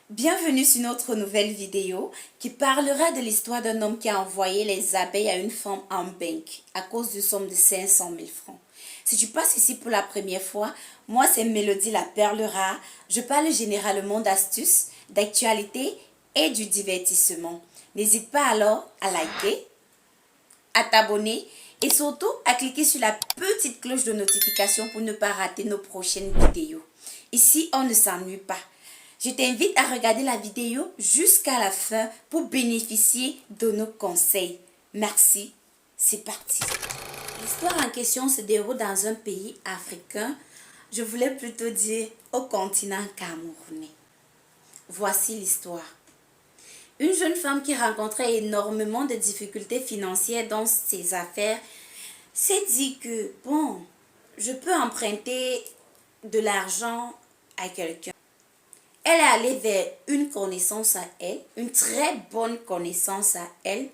Bienvenue sur notre nouvelle vidéo qui parlera de l'histoire d'un homme qui a envoyé les abeilles à une femme en banque à cause d'une somme de 500 000 francs. Si tu passes ici pour la première fois, moi c'est Mélodie la perle rare. Je parle généralement d'astuces, d'actualité et du divertissement. N'hésite pas alors à liker, à t'abonner et surtout à cliquer sur la petite cloche de notification pour ne pas rater nos prochaines vidéos. Ici, on ne s'ennuie pas. Je t'invite à regarder la vidéo jusqu'à la fin pour bénéficier de nos conseils. Merci, c'est parti. L'histoire en question se déroule dans un pays africain, je voulais plutôt dire au continent camerounais. Voici l'histoire. Une jeune femme qui rencontrait énormément de difficultés financières dans ses affaires s'est dit que, bon, je peux emprunter de l'argent à quelqu'un. Elle est allée vers une connaissance à elle, une très bonne connaissance à elle,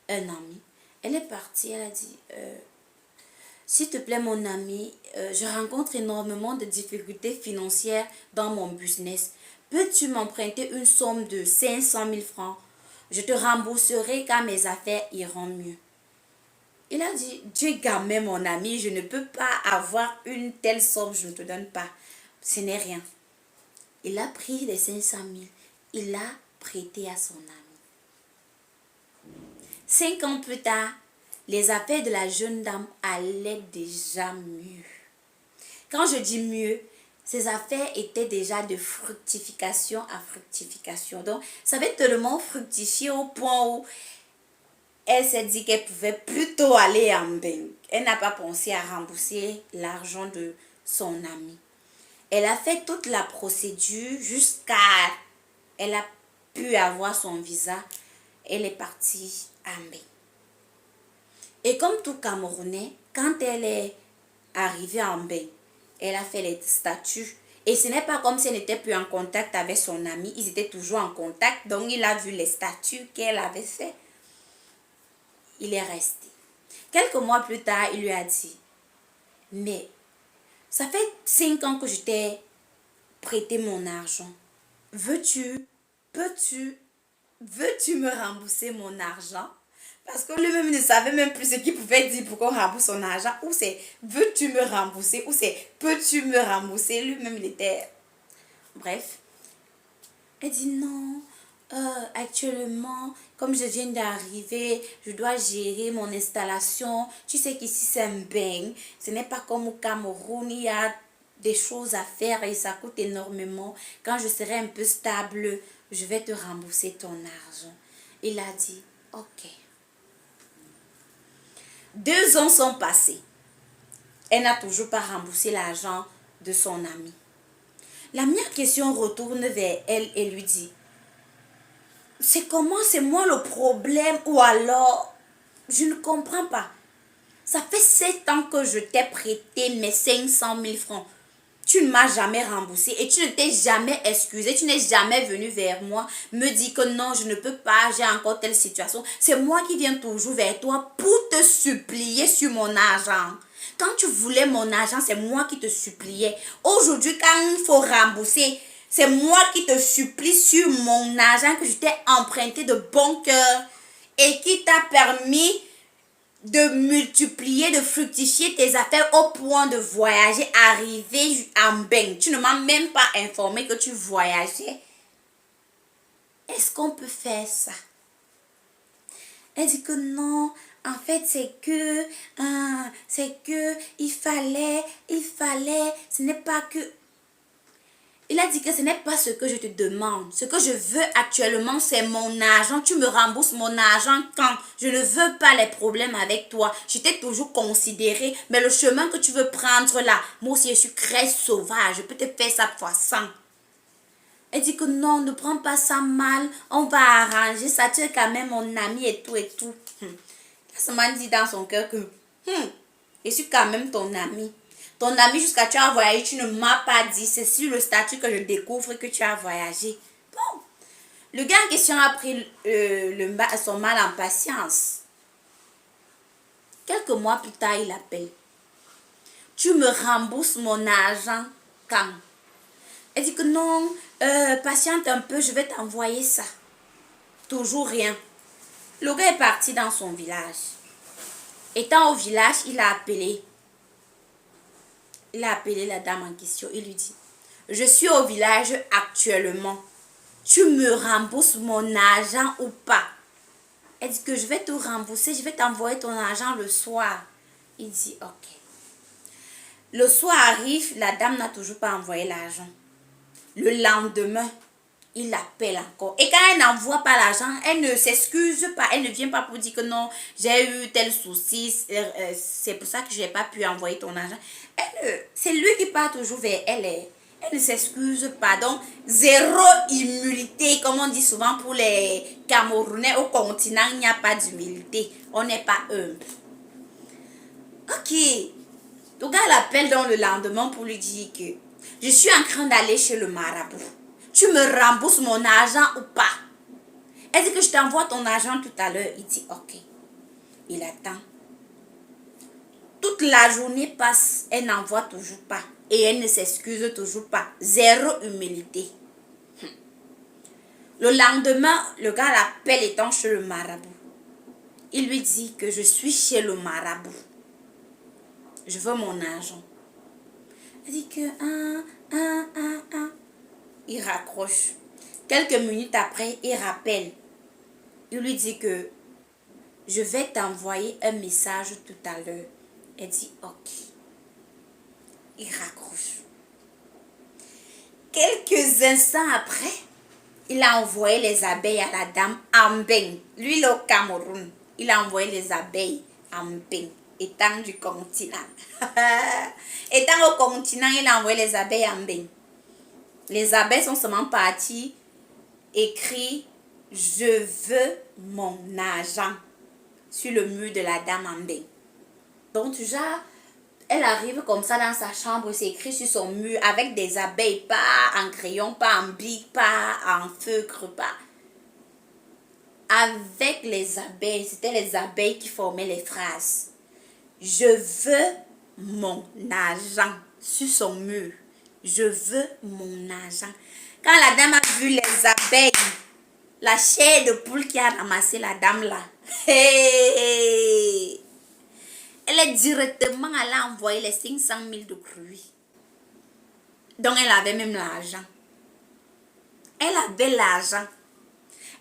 un ami. Elle est partie, elle a dit, s'il te plaît mon ami, je rencontre énormément de difficultés financières dans mon business. Peux-tu m'emprunter une somme de 500 000 francs? Je te rembourserai quand mes affaires iront mieux. Il a dit, tu es gamin mon ami, je ne peux pas avoir une telle somme, je ne te donne pas. Ce n'est rien. Il a pris les 500 000, il l'a prêté à son ami. 5 ans plus tard, les affaires de la jeune dame allaient déjà mieux. Quand je dis mieux, ses affaires étaient déjà de fructification à fructification. Donc, ça avait tellement fructifié au point où elle s'est dit qu'elle pouvait plutôt aller en banque. Elle n'a pas pensé à rembourser l'argent de son ami. Elle a fait toute la procédure jusqu'à elle a pu avoir son visa. Elle est partie en banque. Et comme tout Camerounais, quand elle est arrivée en banque, elle a fait les statuts. Et ce n'est pas comme si elle n'était plus en contact avec son ami. Ils étaient toujours en contact. Donc, il a vu les statuts qu'elle avait fait. Il est resté. Quelques mois plus tard, il lui a dit, mais ça fait 5 ans que je t'ai prêté mon argent. Veux-tu me rembourser mon argent? Parce que lui-même ne savait même plus ce qu'il pouvait dire pour qu'on rembourse son argent. Ou c'est veux-tu me rembourser? Ou c'est peux-tu me rembourser? Lui-même, il était... Bref. Elle dit non. Actuellement, comme je viens d'arriver, je dois gérer mon installation. Tu sais qu'ici, c'est un bain. Ce n'est pas comme au Cameroun, il y a des choses à faire et ça coûte énormément. Quand je serai un peu stable, je vais te rembourser ton argent. Il a dit, ok. 2 ans sont passés. Elle n'a toujours pas remboursé l'argent de son ami. L'ami en question retourne vers elle et lui dit, c'est comment, c'est moi le problème ou alors, je ne comprends pas. Ça fait 7 ans que je t'ai prêté mes 500 000 francs. Tu ne m'as jamais remboursé et tu ne t'es jamais excusé. Tu n'es jamais venu vers moi me dire que non, je ne peux pas, j'ai encore telle situation. C'est moi qui viens toujours vers toi pour te supplier sur mon argent. Quand tu voulais mon argent, c'est moi qui te suppliais. Aujourd'hui, quand il faut rembourser, c'est moi qui te supplie sur mon argent que je t'ai emprunté de bon cœur et qui t'a permis de multiplier, de fructifier tes affaires au point de voyager, arriver en bain. Tu ne m'as même pas informé que tu voyageais. Est-ce qu'on peut faire ça? Elle dit que non, en fait il fallait, ce n'est pas que... Il a dit que ce n'est pas ce que je te demande. Ce que je veux actuellement, c'est mon argent. Tu me rembourses mon argent quand? Je ne veux pas les problèmes avec toi. Je t'ai toujours considéré. Mais le chemin que tu veux prendre là, moi aussi je suis très sauvage. Je peux te faire ça fois 100. Elle dit que non, ne prends pas ça mal. On va arranger ça. Tu es quand même mon ami et tout et tout. Il se m'a dit dans son cœur que je suis quand même ton ami. Ton ami jusqu'à tu as voyagé, tu ne m'as pas dit. C'est sur le statut que je découvre que tu as voyagé. Bon. Le gars en question a pris son mal en patience. Quelques mois plus tard, il appelle. Tu me rembourses mon argent quand? Elle dit que non, patiente un peu, je vais t'envoyer ça. Toujours rien. Le gars est parti dans son village. Étant au village, il a appelé la dame en question. Il lui dit, je suis au village actuellement. Tu me rembourses mon argent ou pas? Elle dit que je vais te rembourser, je vais t'envoyer ton argent le soir. Il dit, ok. Le soir arrive, la dame n'a toujours pas envoyé l'argent. Le lendemain, il l'appelle encore. Et quand elle n'envoie pas l'argent, elle ne s'excuse pas. Elle ne vient pas pour dire que non, j'ai eu tel souci, c'est pour ça que je n'ai pas pu envoyer ton argent. C'est lui qui part toujours vers elle. Elle ne s'excuse pas. Donc, zéro humilité, comme on dit souvent pour les Camerounais au continent, il n'y a pas d'humilité. On n'est pas humble. Ok. Le gars l'appelle donc le lendemain pour lui dire que je suis en train d'aller chez le marabout. Tu me rembourses mon argent ou pas? Elle dit que je t'envoie ton argent tout à l'heure. Il dit ok. Il attend. Toute la journée passe, elle n'envoie toujours pas. Et elle ne s'excuse toujours pas. Zéro humilité. Le lendemain, le gars l'appelle étant chez le marabout. Il lui dit que je suis chez le marabout. Je veux mon argent. Elle dit que il raccroche. Quelques minutes après, il rappelle. Il lui dit que je vais t'envoyer un message tout à l'heure. Elle dit ok. Il raccroche. Quelques instants après, il a envoyé les abeilles à la dame Ambeng. Lui, il est au Cameroun. Il a envoyé les abeilles Ambeng, étant du continent. Étant au continent, il a envoyé les abeilles Ambeng. Les abeilles sont seulement parties, écrit « Je veux mon argent » sur le mur de la dame Ambeng. Donc, déjà, elle arrive comme ça dans sa chambre, c'est écrit sur son mur avec des abeilles, pas en crayon, pas en bic, pas en feutre, pas. Avec les abeilles, c'était les abeilles qui formaient les phrases. Je veux mon argent sur son mur. Je veux mon argent. Quand la dame a vu les abeilles, la chair de poule qui a ramassé la dame là, hey, elle est directement allée envoyer les 500 000 de fruits. Donc elle avait même l'argent. Elle avait l'argent.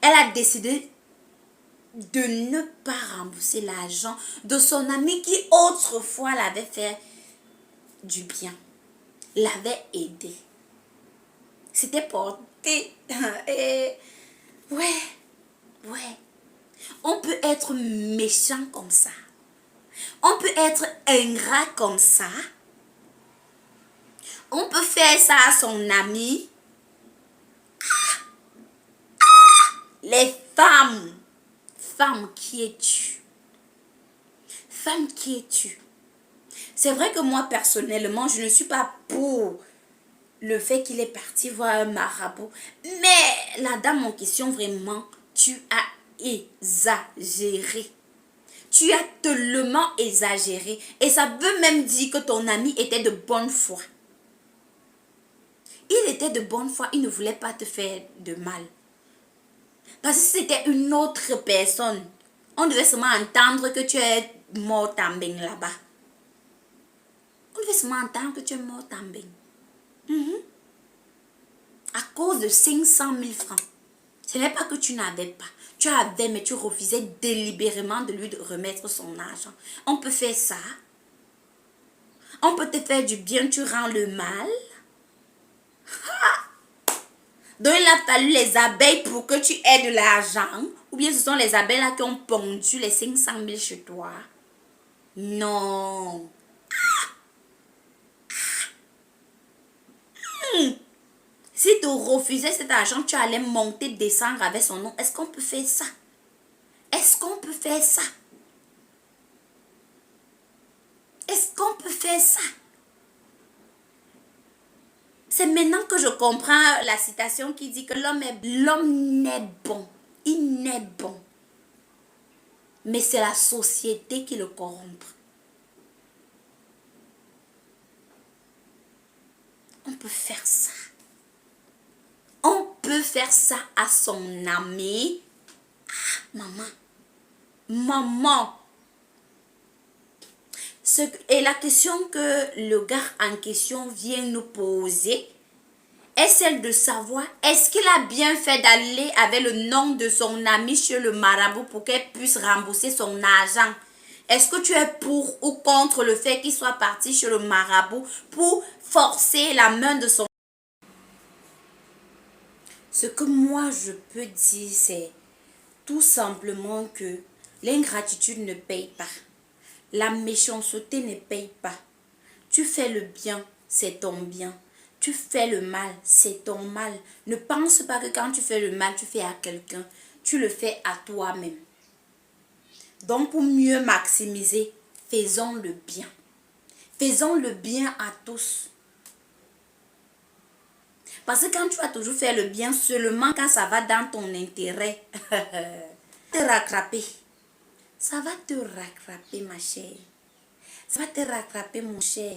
Elle a décidé de ne pas rembourser l'argent de son ami qui autrefois l'avait fait du bien. L'avait aidé. C'était porté. Ouais. On peut être méchant comme ça. On peut être ingrat comme ça. On peut faire ça à son ami. Les femmes. Femme, qui es-tu? Femme, qui es-tu? C'est vrai que moi, personnellement, je ne suis pas pour le fait qu'il est parti voir un marabout. Mais la dame en question, vraiment, tu as exagéré. Tu as tellement exagéré. Et ça veut même dire que ton ami était de bonne foi. Il était de bonne foi. Il ne voulait pas te faire de mal. Parce que si c'était une autre personne, on devait seulement entendre que tu es mort en Beng là-bas. On devait seulement entendre que tu es mort en Beng. À cause de 500 000 francs. Ce n'est pas que tu n'avais pas. Tu avais, mais tu refusais délibérément de lui remettre son argent. On peut faire ça. On peut te faire du bien, tu rends le mal. Donc il a fallu les abeilles pour que tu aies de l'argent. Ou bien ce sont les abeilles là qui ont pondu les 500 000 chez toi. Non. Si tu refusais cet argent, tu allais monter, descendre avec son nom. Est-ce qu'on peut faire ça? Est-ce qu'on peut faire ça? Est-ce qu'on peut faire ça? C'est maintenant que je comprends la citation qui dit que l'homme n'est bon. Il n'est bon. Mais c'est la société qui le corrompt. On peut faire ça. On peut faire ça à son ami. Ah, maman. Maman. Et la question que le gars en question vient nous poser est celle de savoir est-ce qu'il a bien fait d'aller avec le nom de son ami chez le marabout pour qu'elle puisse rembourser son argent. Est-ce que tu es pour ou contre le fait qu'il soit parti chez le marabout pour forcer la main de son... Ce que moi je peux dire, c'est tout simplement que l'ingratitude ne paye pas. La méchanceté ne paye pas. Tu fais le bien, c'est ton bien. Tu fais le mal, c'est ton mal. Ne pense pas que quand tu fais le mal, tu fais à quelqu'un. Tu le fais à toi-même. Donc, pour mieux maximiser, faisons le bien. Faisons le bien à tous. Parce que quand tu vas toujours faire le bien, seulement quand ça va dans ton intérêt, te rattraper. Ça va te rattraper, ma chère. Ça va te rattraper, mon cher.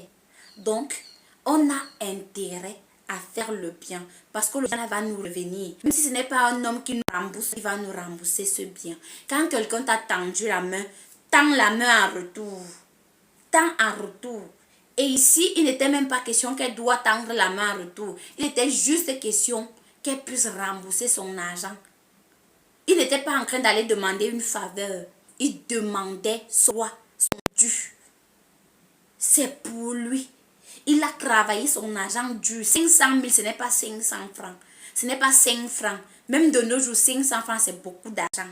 Donc, on a intérêt à faire le bien. Parce que le bien va nous revenir. Même si ce n'est pas un homme qui nous rembourse, il va nous rembourser ce bien. Quand quelqu'un t'a tendu la main, tends la main en retour. Tends en retour. Et ici, il n'était même pas question qu'elle doit tendre la main en retour. Il était juste question qu'elle puisse rembourser son argent. Il n'était pas en train d'aller demander une faveur. Il demandait son dû. C'est pour lui. Il a travaillé son argent dû. 500 000, ce n'est pas 500 francs. Ce n'est pas 5 francs. Même de nos jours, 500 francs, c'est beaucoup d'argent.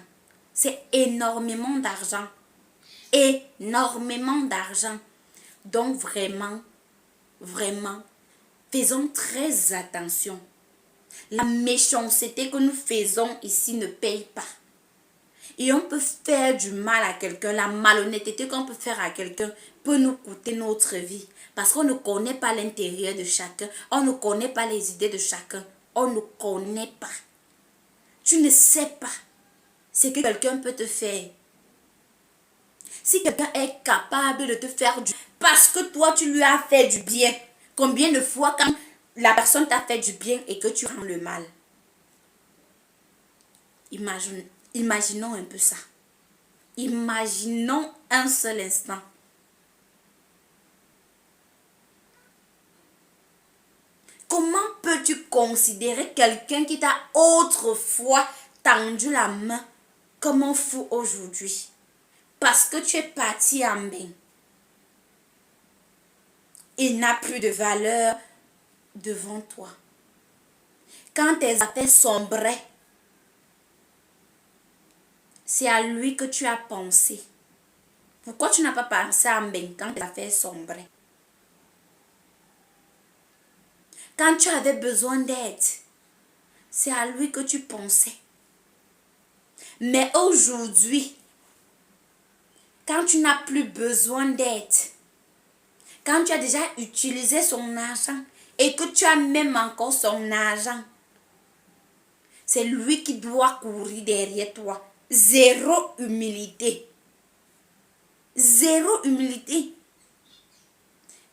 C'est énormément d'argent. Énormément d'argent. Donc vraiment, vraiment, faisons très attention. La méchanceté que nous faisons ici ne paye pas. Et on peut faire du mal à quelqu'un. La malhonnêteté qu'on peut faire à quelqu'un peut nous coûter notre vie. Parce qu'on ne connaît pas l'intérieur de chacun. On ne connaît pas les idées de chacun. On ne connaît pas. Tu ne sais pas ce que quelqu'un peut te faire. Si quelqu'un est capable de te faire du... Parce que toi, tu lui as fait du bien. Combien de fois quand la personne t'a fait du bien et que tu rends le mal? Imaginons un peu ça. Imaginons un seul instant. Comment peux-tu considérer quelqu'un qui t'a autrefois tendu la main comme un fou aujourd'hui? Parce que tu es parti en bain. Il n'a plus de valeur devant toi. Quand tes affaires sombraient, c'est à lui que tu as pensé. Pourquoi tu n'as pas pensé à bain quand tes affaires sombraient? Quand tu avais besoin d'aide, c'est à lui que tu pensais. Mais aujourd'hui, quand tu n'as plus besoin d'aide, quand tu as déjà utilisé son argent et que tu as même encore son argent, c'est lui qui doit courir derrière toi. Zéro humilité. Zéro humilité.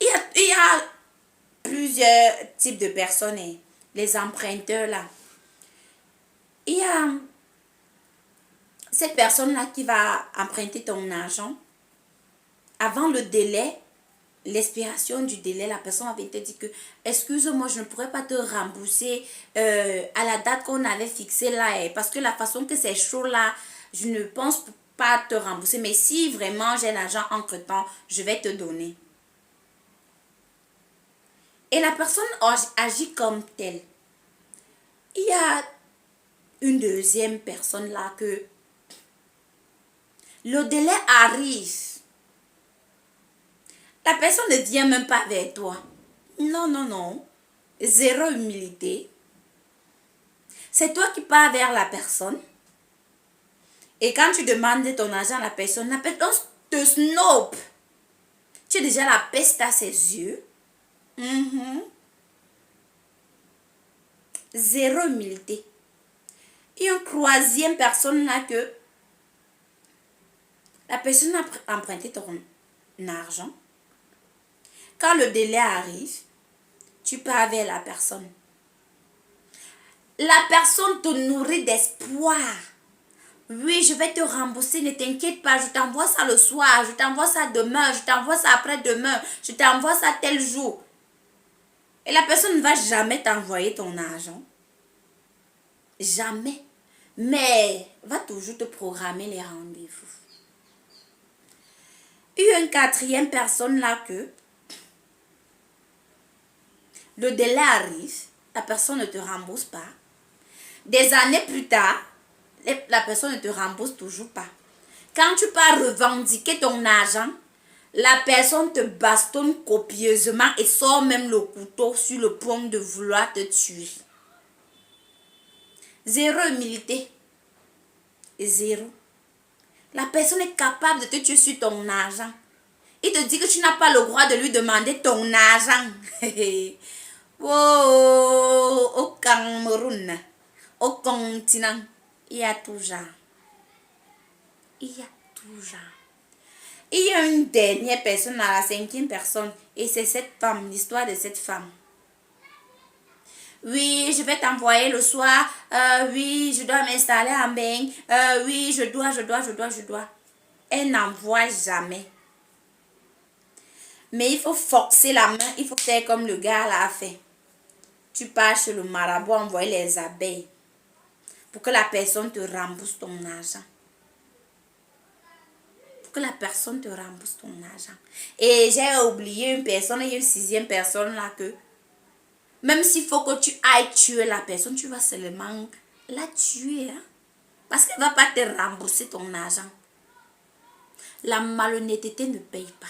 Il y a plusieurs types de personnes, hein. Les emprunteurs là. Il y a cette personne-là qui va emprunter ton argent. Avant le délai, l'expiration du délai, la personne avait te dit que excuse-moi, je ne pourrais pas te rembourser à la date qu'on avait fixée là, parce que la façon que c'est chaud là, je ne pense pas te rembourser, mais si vraiment j'ai l'argent entre-temps, je vais te donner. Et la personne agit comme telle. Il y a une deuxième personne là que le délai arrive. La personne ne vient même pas vers toi. Non, non, non. Zéro humilité. C'est toi qui pars vers la personne. Et quand tu demandes ton argent à la personne te snob. Tu as déjà la peste à ses yeux. Zéro humilité. Et une troisième personne là que la personne a emprunté ton argent. Quand le délai arrive, tu pars vers la personne. La personne te nourrit d'espoir. Oui, je vais te rembourser, ne t'inquiète pas, je t'envoie ça le soir, je t'envoie ça demain, je t'envoie ça après-demain, je t'envoie ça tel jour. Et la personne ne va jamais t'envoyer ton argent. Jamais. Mais va toujours te programmer les rendez-vous. Il y a une quatrième personne là que le délai arrive, la personne ne te rembourse pas. Des années plus tard, la personne ne te rembourse toujours pas. Quand tu pars revendiquer ton argent, la personne te bastonne copieusement et sort même le couteau sur le point de vouloir te tuer. Zéro humilité. Zéro. La personne est capable de te tuer sur ton argent. Il te dit que tu n'as pas le droit de lui demander ton argent. Oh, au Cameroun, au continent, il y a tout genre. Il y a tout genre. Il y a une dernière personne, à la cinquième personne, et c'est cette femme, l'histoire de cette femme. Oui, je vais t'envoyer le soir. Oui, je dois m'installer en bain. Oui, je dois. Elle n'envoie jamais. Mais il faut forcer la main, il faut faire comme le gars l'a fait. Tu pars chez le marabout, envoyer les abeilles pour que la personne te rembourse ton argent. Pour que la personne te rembourse ton argent. Et j'ai oublié une personne, il y a une sixième personne là que même s'il faut que tu ailles tuer la personne, tu vas seulement la tuer. Hein? Parce qu'elle ne va pas te rembourser ton argent. La malhonnêteté ne paye pas.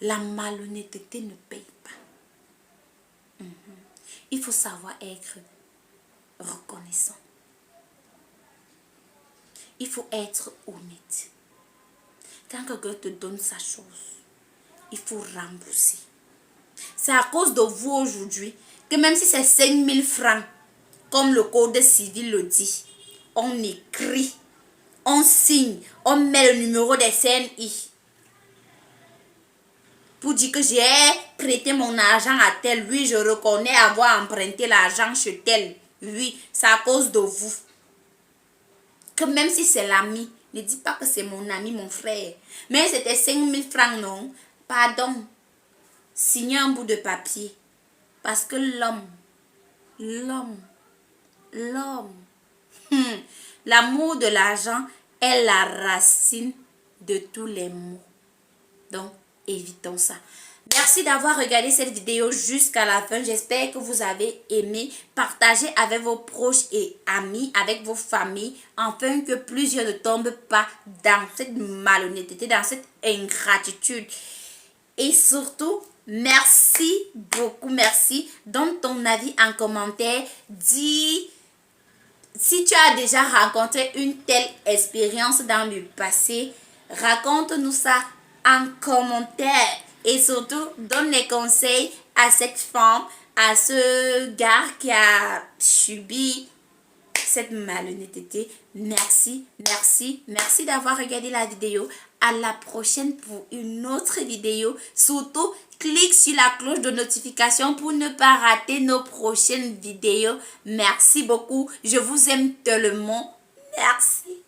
La malhonnêteté ne paye pas. Il faut savoir être reconnaissant. Il faut être honnête. Quand quelqu'un te donne sa chose, il faut rembourser. C'est à cause de vous aujourd'hui que même si c'est 5 000 francs, comme le code civil le dit, on écrit, on signe, on met le numéro des CNI pour dire que j'ai prêté mon argent à tel. Oui, je reconnais avoir emprunté l'argent chez tel. Oui, c'est à cause de vous. Que même si c'est l'ami, ne dis pas que c'est mon ami, mon frère. Mais c'était 5 000 francs, non? Pardon. Signez un bout de papier. Parce que l'amour de l'argent est la racine de tous les maux. Donc, évitons ça. Merci d'avoir regardé cette vidéo jusqu'à la fin. J'espère que vous avez aimé. Partagez avec vos proches et amis, avec vos familles, afin que plusieurs ne tombent pas dans cette malhonnêteté, dans cette ingratitude. Et surtout, merci beaucoup, merci. Donne ton avis en commentaire. Dis si tu as déjà rencontré une telle expérience dans le passé. Raconte-nous ça en commentaire. Et surtout, donne les conseils à cette femme, à ce gars qui a subi cette malhonnêteté. Merci d'avoir regardé la vidéo. À la prochaine pour une autre vidéo. Surtout, clique sur la cloche de notification pour ne pas rater nos prochaines vidéos. Merci beaucoup. Je vous aime tellement. Merci.